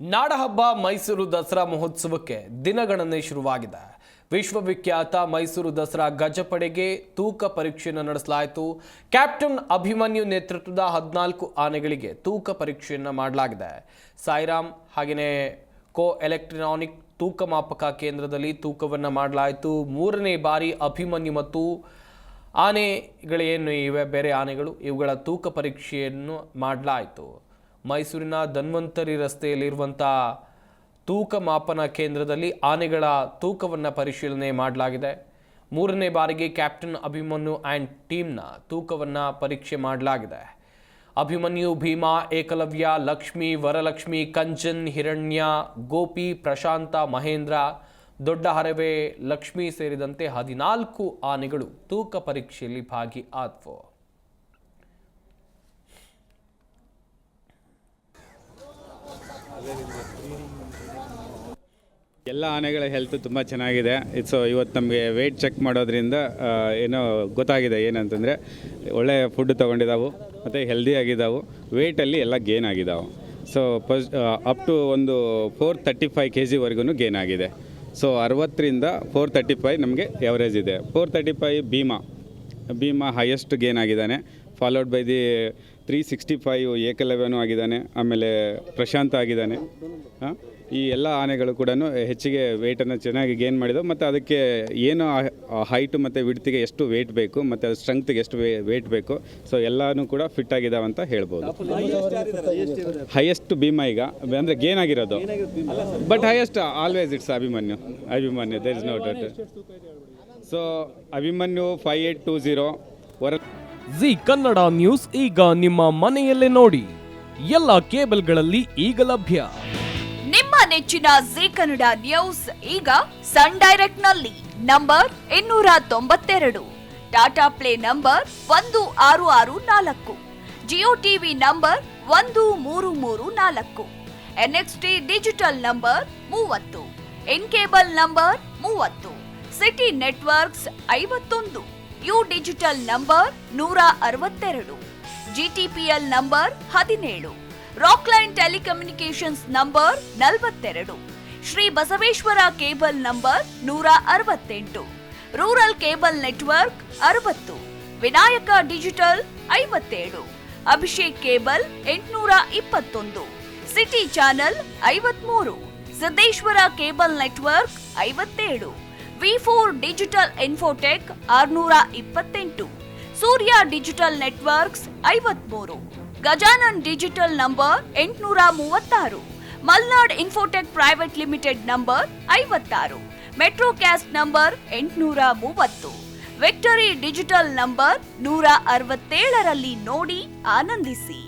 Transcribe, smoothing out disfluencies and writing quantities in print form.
ನಾಡಹಬ್ಬ ಮೈಸೂರು ದಸರಾ ಮಹೋತ್ಸವಕ್ಕೆ ದಿನಗಣನೆ ಶುರುವಾಗಿದೆ. ವಿಶ್ವವಿಖ್ಯಾತ ಮೈಸೂರು ದಸರಾ ಗಜಪಡೆಗೆ ತೂಕ ಪರೀಕ್ಷೆಯನ್ನು ನಡೆಸಲಾಯಿತು. ಕ್ಯಾಪ್ಟನ್ ಅಭಿಮನ್ಯು ನೇತೃತ್ವದ 14 ಆನೆಗಳಿಗೆ ತೂಕ ಪರೀಕ್ಷೆಯನ್ನು ಮಾಡಲಾಗಿದೆ. ಸಾಯಿರಾಮ್ ಹಾಗೆಯೇ ಎಲೆಕ್ಟ್ರಾನಿಕ್ ತೂಕ ಮಾಪಕ ಕೇಂದ್ರದಲ್ಲಿ ತೂಕವನ್ನು ಮಾಡಲಾಯಿತು. 3ನೇ ಬಾರಿ ಅಭಿಮನ್ಯು ಮತ್ತು ಆನೆಗಳೇನು ಇವೆ ಬೇರೆ ಆನೆಗಳು ಇವುಗಳ ತೂಕ ಪರೀಕ್ಷೆಯನ್ನು ಮಾಡಲಾಯಿತು. ಮೈಸೂರಿನ ಧನ್ವಂತರಿ ರಸ್ತೆಯಲ್ಲಿರುವಂಥ ತೂಕ ಮಾಪನ ಕೇಂದ್ರದಲ್ಲಿ ಆನೆಗಳ ತೂಕವನ್ನು ಪರಿಶೀಲನೆ ಮಾಡಲಾಗಿದೆ. 3ನೇ ಬಾರಿಗೆ ಕ್ಯಾಪ್ಟನ್ ಅಭಿಮನ್ಯು ಆ್ಯಂಡ್ ಟೀಮ್ನ ತೂಕವನ್ನು ಪರೀಕ್ಷೆ ಮಾಡಲಾಗಿದೆ. ಅಭಿಮನ್ಯು, ಭೀಮಾ, ಏಕಲವ್ಯ, ಲಕ್ಷ್ಮಿ, ವರಲಕ್ಷ್ಮಿ, ಕಂಚನ್, ಹಿರಣ್ಯ, ಗೋಪಿ, ಪ್ರಶಾಂತ, ಮಹೇಂದ್ರ, ದೊಡ್ಡ ಹರವೆ, ಲಕ್ಷ್ಮಿ ಸೇರಿದಂತೆ 14 ಆನೆಗಳು ತೂಕ ಪರೀಕ್ಷೆಯಲ್ಲಿ ಭಾಗಿಯಾದವು. ಎಲ್ಲ ಆನೆಗಳ ಹೆಲ್ತ್ ತುಂಬ ಚೆನ್ನಾಗಿದೆ. ಇವತ್ತು ನಮಗೆ ವೆಯ್ಟ್ ಚೆಕ್ ಮಾಡೋದ್ರಿಂದ ಏನೋ ಗೊತ್ತಾಗಿದೆ ಏನಂತಂದರೆ ಒಳ್ಳೆ ಫುಡ್ ತೊಗೊಂಡಿದ್ದಾವೆ ಮತ್ತು ಹೆಲ್ದಿ ಆಗಿದ್ದಾವೆ. ವೆಯ್ಟಲ್ಲಿ ಎಲ್ಲ ಗೇನ್ ಆಗಿದ್ದಾವೆ. ಅಪ್ ಟು ಒಂದು 435 kg ಗೇನ್ ಆಗಿದೆ. 60ರಿಂದ 435 ನಮಗೆ ಎವರೇಜ್ ಇದೆ. 435 ಭೀಮಾ ಹೈಯೆಸ್ಟ್ ಗೇನ್ ಆಗಿದ್ದಾನೆ. ಫಾಲೋಡ್ ಬೈ ದಿ 365 ಏಕಲವ್ಯನೂ ಆಗಿದ್ದಾನೆ. ಆಮೇಲೆ ಪ್ರಶಾಂತ ಆಗಿದ್ದಾನೆ. ಈ ಎಲ್ಲ ಆನೆಗಳು ಕೂಡ ಹೆಚ್ಚಿಗೆ ವೆಯ್ಟನ್ನು ಚೆನ್ನಾಗಿ ಗೇನ್ ಮಾಡಿದವು. ಮತ್ತು ಅದಕ್ಕೆ ಏನು ಹೈಟು ಮತ್ತು ವಿಡ್ತಿಗೆ ಎಷ್ಟು ವೆಯ್ಟ್ ಬೇಕು ಮತ್ತು ಅದು ಸ್ಟ್ರೆಂಗ್ತಿಗೆ ಎಷ್ಟು ವೆಯ್ಟ್ ಬೇಕು, ಎಲ್ಲನೂ ಕೂಡ ಫಿಟ್ ಆಗಿದ್ದಾವೆ ಅಂತ ಹೇಳ್ಬೋದು. ಹೈಯೆಸ್ಟ್ ಭೀಮಾ ಈಗ ಅಂದರೆ ಗೇನ್ ಆಗಿರೋದು, but highest always it's Abhimanyu. There is no doubt. Abhimanyu 5820. Zee Kannada news ಈಗ ನಿಮ್ಮ ಮನೆಯಲ್ಲೇ ನೋಡಿ. ಎಲ್ಲ ಕೇಬಲ್ಗಳಲ್ಲಿ ಈಗ ಲಭ್ಯ. ನಿಮ್ಮ ನೆಚ್ಚಿನ ಜಿ ಕನ್ನಡ ನ್ಯೂಸ್ ಈಗ ಸನ್ ಡೈರೆಕ್ಟ್ ನಲ್ಲಿ number 292, Tata Play number 1664, Jio TV number 1334, NXT Digital number 30, In Cable number 30, SITI Networks 51, U Digital number 162, GTPL number 17, Rockline Telecommunications number 42, Shri Basaveshwara Cable number 168, Rural Cable Network 60, Vinayaka Digital 57, Abhishek Cable 821, SITI Channel 53, Siddeshwara Cable Network 57, ವಿ4 Digital Infotech 628, Surya Digital Networks 53, Gajanan digital number 836, Malnad Infotech Private Limited number 56, Metrocast number 830, Victory Digital number 167ರಲ್ಲಿ ನೋಡಿ ಆನಂದಿಸಿ.